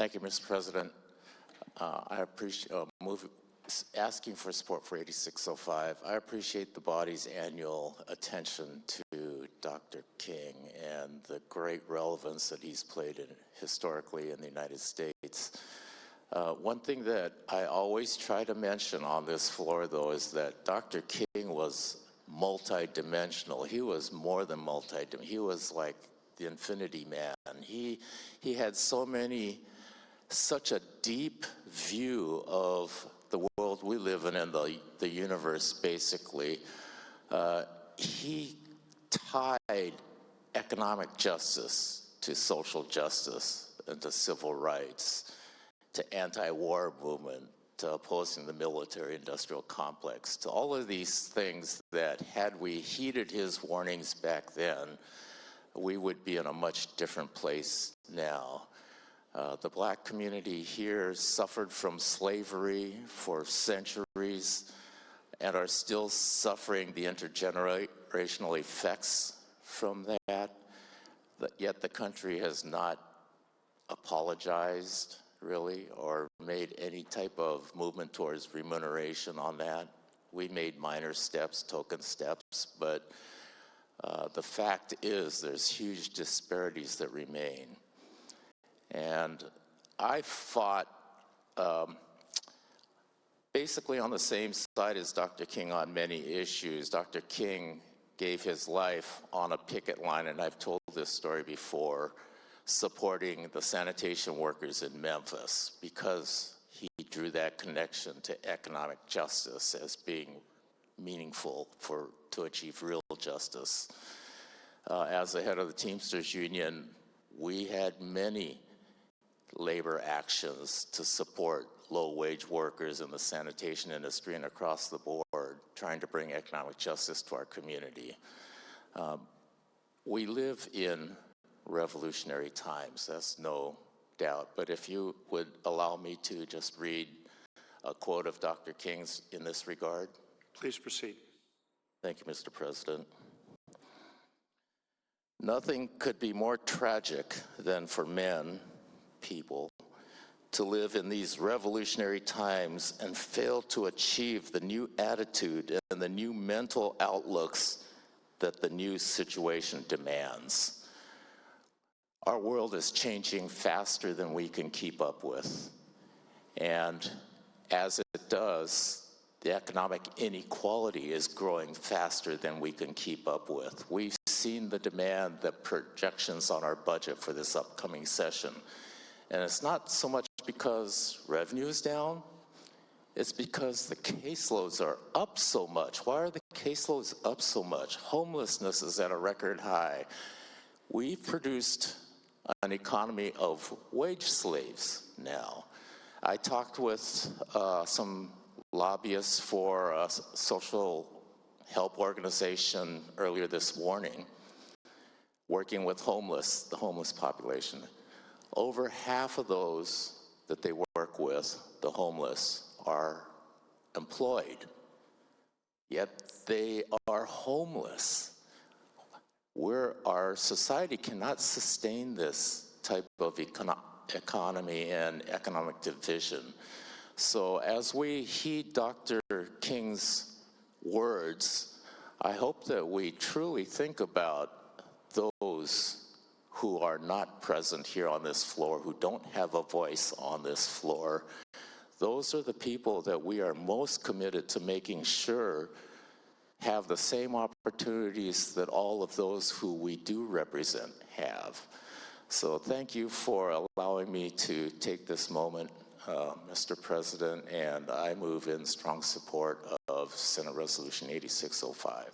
Thank you, Mr. President. I appreciate asking for support for 8605. I appreciate the body's annual attention to Dr. King and the great relevance that he's played historically in the United States. One thing that I always try to mention on this floor, though, is that Dr. King was multidimensional. He was more than multidimensional. He was like the infinity man. He had such a deep view of the world we live in and the universe, basically. He tied economic justice to social justice and to civil rights, to anti-war movement, to opposing the military-industrial complex, to all of these things that, had we heeded his warnings back then, we would be in a much different place now. The black community here suffered from slavery for centuries and are still suffering the intergenerational effects from that. Yet the country has not apologized, really, or made any type of movement towards remuneration on that. We made minor steps, token steps, but the fact is there's huge disparities that remain. And I fought basically on the same side as Dr. King on many issues. Dr. King gave his life on a picket line, and I've told this story before, supporting the sanitation workers in Memphis because he drew that connection to economic justice as being meaningful to achieve real justice. As the head of the Teamsters Union, we had many labor actions to support low-wage workers in the sanitation industry and across the board, trying to bring economic justice to our community. We live in revolutionary times, that's no doubt, but if you would allow me to just read a quote of Dr. King's in this regard. Please proceed. Thank you, Mr. President. Nothing could be more tragic than for people, to live in these revolutionary times and fail to achieve the new attitude and the new mental outlooks that the new situation demands. Our world is changing faster than we can keep up with. And as it does, the economic inequality is growing faster than we can keep up with. We've seen the demand, the projections on our budget for this upcoming session. And it's not so much because revenue is down, it's because the caseloads are up so much. Why are the caseloads up so much? Homelessness is at a record high. We've produced an economy of wage slaves now. I talked with some lobbyists for a social help organization earlier this morning, working with the homeless population. Over half of those that they work with, the homeless, are employed, yet they are homeless. Our society cannot sustain this type of economy and economic division. So as we heed Dr. King's words, I hope that we truly think about those who are not present here on this floor, who don't have a voice on this floor. Those are the people that we are most committed to making sure have the same opportunities that all of those who we do represent have. So thank you for allowing me to take this moment, Mr. President, and I move in strong support of Senate Resolution 8605.